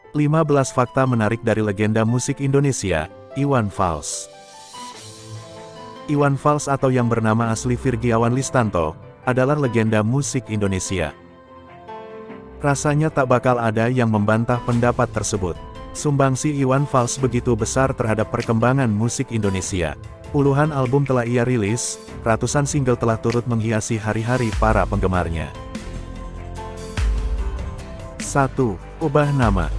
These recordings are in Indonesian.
15 fakta menarik dari legenda musik Indonesia, Iwan Fals. Iwan Fals atau yang bernama asli Virgiawan Listanto, adalah legenda musik Indonesia. Rasanya tak bakal ada yang membantah pendapat tersebut. Sumbangsi Iwan Fals begitu besar terhadap perkembangan musik Indonesia. Puluhan album telah ia rilis, ratusan single telah turut menghiasi hari-hari para penggemarnya. 1. Ubah nama.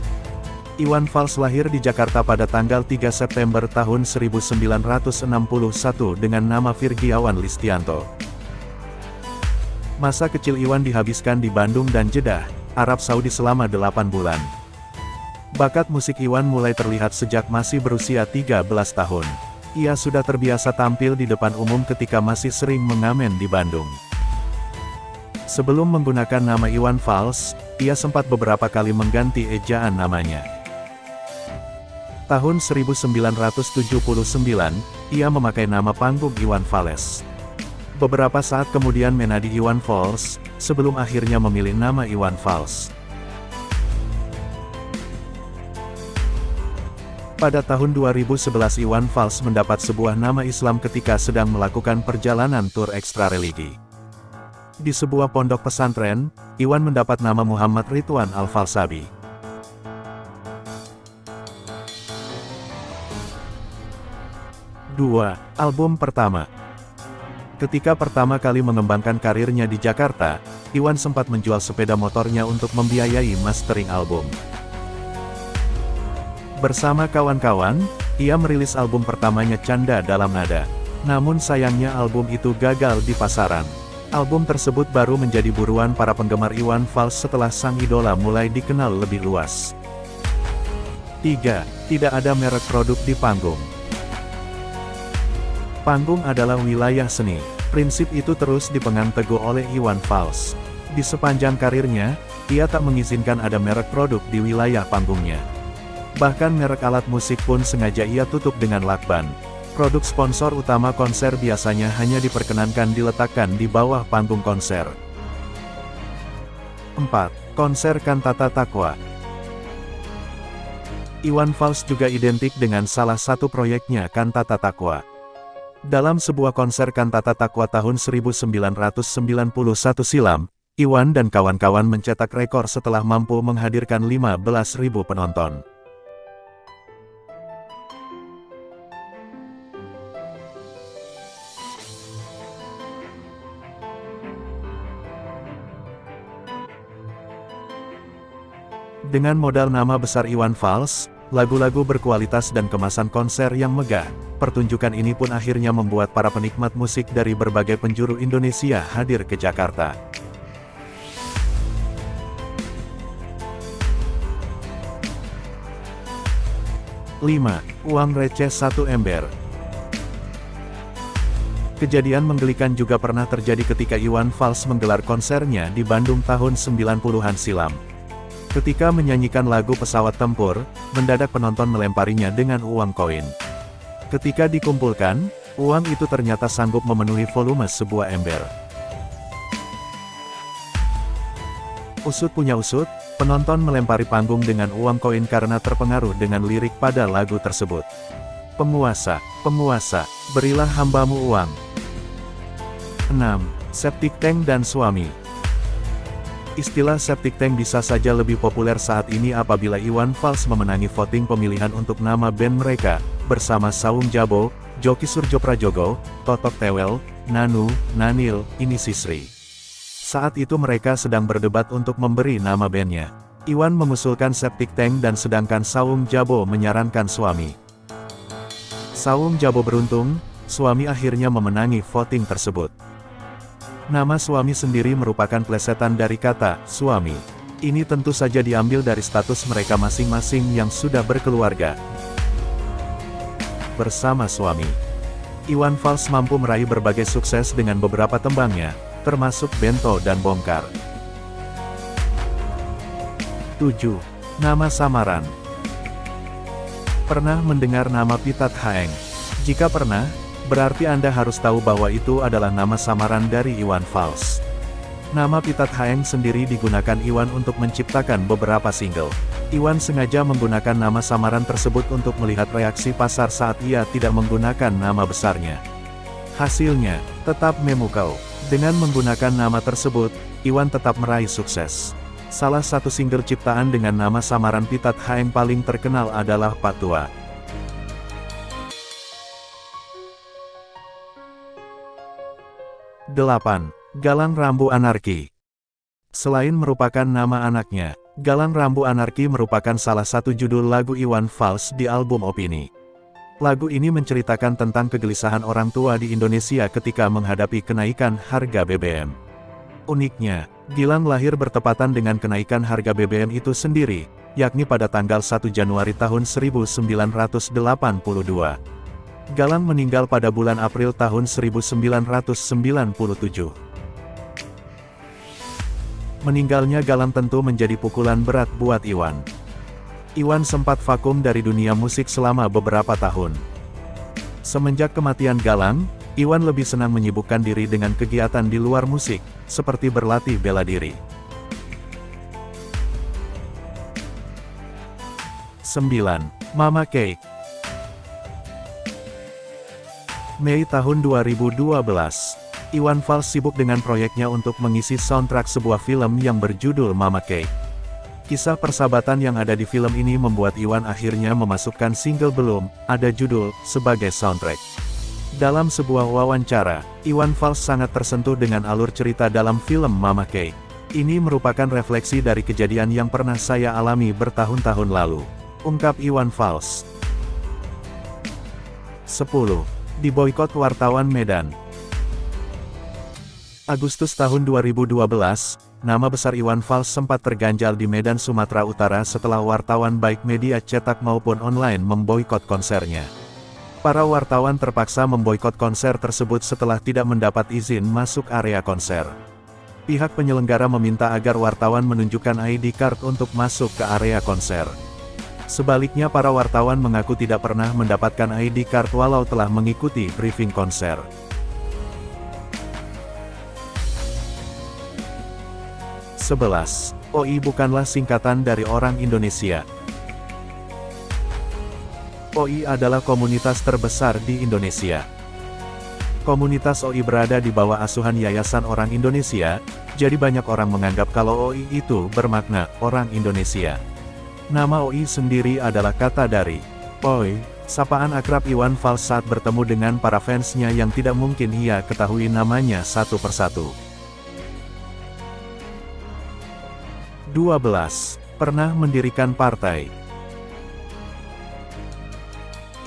Iwan Fals lahir di Jakarta pada tanggal 3 September tahun 1961 dengan nama Virgiawan Listianto. Masa kecil Iwan dihabiskan di Bandung dan Jeddah, Arab Saudi selama 8 bulan. Bakat musik Iwan mulai terlihat sejak masih berusia 13 tahun. Ia sudah terbiasa tampil di depan umum ketika masih sering mengamen di Bandung. Sebelum menggunakan nama Iwan Fals, ia sempat beberapa kali mengganti ejaan namanya. Tahun 1979, ia memakai nama panggung Iwan Fales. Beberapa saat kemudian menjadi Iwan Fals, sebelum akhirnya memilih nama Iwan Fals. Pada tahun 2011 Iwan Fals mendapat sebuah nama Islam ketika sedang melakukan perjalanan tur ekstra religi. Di sebuah pondok pesantren, Iwan mendapat nama Muhammad Ridwan Al-Falsabi. 2. Album pertama. Ketika pertama kali mengembangkan karirnya di Jakarta, Iwan sempat menjual sepeda motornya untuk membiayai mastering album. Bersama kawan-kawan, ia merilis album pertamanya Canda Dalam Nada. Namun sayangnya album itu gagal di pasaran. Album tersebut baru menjadi buruan para penggemar Iwan Fals setelah sang idola mulai dikenal lebih luas. 3. Tidak ada merek produk di panggung. Panggung adalah wilayah seni. Prinsip itu terus dipegang teguh oleh Iwan Fals. Di sepanjang karirnya, ia tak mengizinkan ada merek produk di wilayah panggungnya. Bahkan merek alat musik pun sengaja ia tutup dengan lakban. Produk sponsor utama konser biasanya hanya diperkenankan diletakkan di bawah panggung konser. 4. Konser Kantata Taqwa. Iwan Fals juga identik dengan salah satu proyeknya Kantata Taqwa. Dalam sebuah konser Kantata Taqwa tahun 1991 silam, Iwan dan kawan-kawan mencetak rekor setelah mampu menghadirkan 15.000 penonton. Dengan modal nama besar Iwan Fals, lagu-lagu berkualitas dan kemasan konser yang megah, pertunjukan ini pun akhirnya membuat para penikmat musik dari berbagai penjuru Indonesia hadir ke Jakarta. Lima. Uang receh 1 ember. Kejadian menggelikan juga pernah terjadi ketika Iwan Fals menggelar konsernya di Bandung tahun 90-an silam. Ketika menyanyikan lagu Pesawat Tempur, mendadak penonton melemparinya dengan uang koin. Ketika dikumpulkan, uang itu ternyata sanggup memenuhi volume sebuah ember. Usut punya usut, penonton melempari panggung dengan uang koin karena terpengaruh dengan lirik pada lagu tersebut. Penguasa, penguasa, berilah hambamu uang. 6. Septic tank dan suami. Istilah septic tank bisa saja lebih populer saat ini apabila Iwan Fals memenangi voting pemilihan untuk nama band mereka, bersama Sawung Jabo, Joki Surjoprajogo, Totok Tewel, Nanu, Nanil, Ini Sisri. Saat itu mereka sedang berdebat untuk memberi nama bandnya. Iwan mengusulkan septic tank dan sedangkan Sawung Jabo menyarankan suami. Sawung Jabo beruntung, suami akhirnya memenangi voting tersebut. Nama suami sendiri merupakan plesetan dari kata suami. Ini tentu saja diambil dari status mereka masing-masing yang sudah berkeluarga bersama suami. Iwan Fals mampu meraih berbagai sukses dengan beberapa tembangnya, termasuk Bento dan Bongkar. 7. Nama samaran. Pernah mendengar nama Pitat Haeng? Jika pernah, berarti Anda harus tahu bahwa itu adalah nama samaran dari Iwan Fals. Nama Pitat Haeng sendiri digunakan Iwan untuk menciptakan beberapa single. Iwan sengaja menggunakan nama samaran tersebut untuk melihat reaksi pasar saat ia tidak menggunakan nama besarnya. Hasilnya, tetap memukau. Dengan menggunakan nama tersebut, Iwan tetap meraih sukses. Salah satu single ciptaan dengan nama samaran Pitat H yang paling terkenal adalah Patua. 8. Galang Rambu Anarki. Selain merupakan nama anaknya, Galang Rambu Anarki merupakan salah satu judul lagu Iwan Fals di album Opini. Lagu ini menceritakan tentang kegelisahan orang tua di Indonesia ketika menghadapi kenaikan harga BBM. Uniknya, Gilang lahir bertepatan dengan kenaikan harga BBM itu sendiri, yakni pada tanggal 1 Januari tahun 1982. Galang meninggal pada bulan April tahun 1997. Meninggalnya Galang tentu menjadi pukulan berat buat Iwan. Iwan sempat vakum dari dunia musik selama beberapa tahun. Semenjak kematian Galang, Iwan lebih senang menyibukkan diri dengan kegiatan di luar musik, seperti berlatih bela diri. 9. Mama Cake. Mei tahun 2012, Iwan Fals sibuk dengan proyeknya untuk mengisi soundtrack sebuah film yang berjudul Mama Cake. Kisah persahabatan yang ada di film ini membuat Iwan akhirnya memasukkan single Belum Ada Judul sebagai soundtrack. Dalam sebuah wawancara, Iwan Fals sangat tersentuh dengan alur cerita dalam film Mama Cake. Ini merupakan refleksi dari kejadian yang pernah saya alami bertahun-tahun lalu, ungkap Iwan Fals. 10. Diboikot wartawan Medan. Agustus tahun 2012, nama besar Iwan Fals sempat terganjal di Medan, Sumatera Utara setelah wartawan baik media cetak maupun online memboikot konsernya. Para wartawan terpaksa memboikot konser tersebut setelah tidak mendapat izin masuk area konser. Pihak penyelenggara meminta agar wartawan menunjukkan ID card untuk masuk ke area konser. Sebaliknya para wartawan mengaku tidak pernah mendapatkan ID card walau telah mengikuti briefing konser. 11. OI bukanlah singkatan dari orang Indonesia. OI adalah komunitas terbesar di Indonesia. Komunitas OI berada di bawah asuhan Yayasan Orang Indonesia, jadi banyak orang menganggap kalau OI itu bermakna orang Indonesia. Nama OI sendiri adalah kata dari Oi, sapaan akrab Iwan Fals saat bertemu dengan para fansnya yang tidak mungkin ia ketahui namanya satu persatu. 12. Pernah mendirikan partai.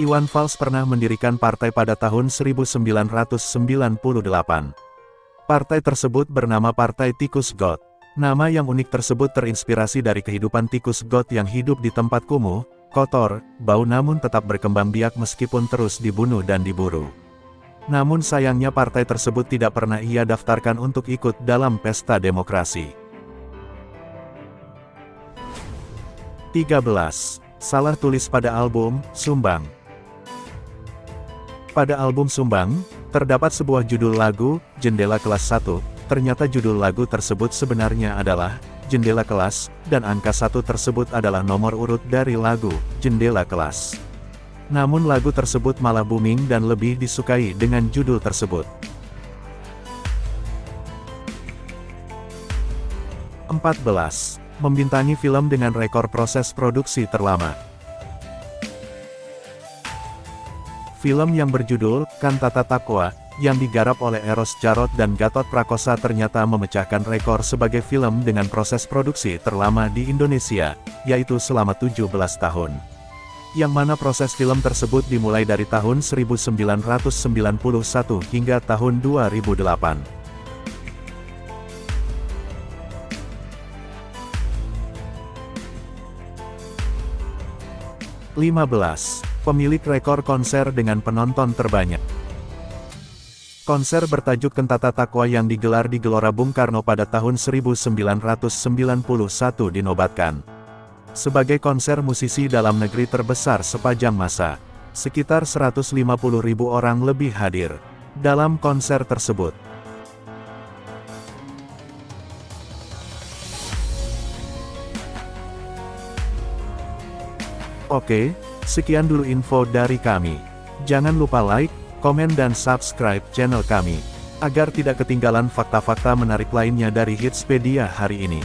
Iwan Fals pernah mendirikan partai pada tahun 1998. Partai tersebut bernama Partai Tikus Got. Nama yang unik tersebut terinspirasi dari kehidupan tikus got yang hidup di tempat kumuh, kotor, bau namun tetap berkembang biak meskipun terus dibunuh dan diburu. Namun sayangnya partai tersebut tidak pernah ia daftarkan untuk ikut dalam pesta demokrasi. 13. Salah tulis pada album Sumbang. Pada album Sumbang, terdapat sebuah judul lagu, Jendela Kelas 1, ternyata judul lagu tersebut sebenarnya adalah Jendela Kelas, dan angka 1 tersebut adalah nomor urut dari lagu Jendela Kelas. Namun lagu tersebut malah booming dan lebih disukai dengan judul tersebut. 14. Membintangi film dengan rekor proses produksi terlama. Film yang berjudul Kantata Takwa, yang digarap oleh Eros Jarot dan Gatot Prakosa ternyata memecahkan rekor sebagai film dengan proses produksi terlama di Indonesia, yaitu selama 17 tahun. Yang mana proses film tersebut dimulai dari tahun 1991 hingga tahun 2008. 15. Pemilik rekor konser dengan penonton terbanyak. Konser bertajuk Kantata Takwa yang digelar di Gelora Bung Karno pada tahun 1991 dinobatkan sebagai konser musisi dalam negeri terbesar sepanjang masa. Sekitar 150.000 orang lebih hadir dalam konser tersebut. Oke, sekian dulu info dari kami. Jangan lupa like, komen dan subscribe channel kami, agar tidak ketinggalan fakta-fakta menarik lainnya dari Hitspedia hari ini.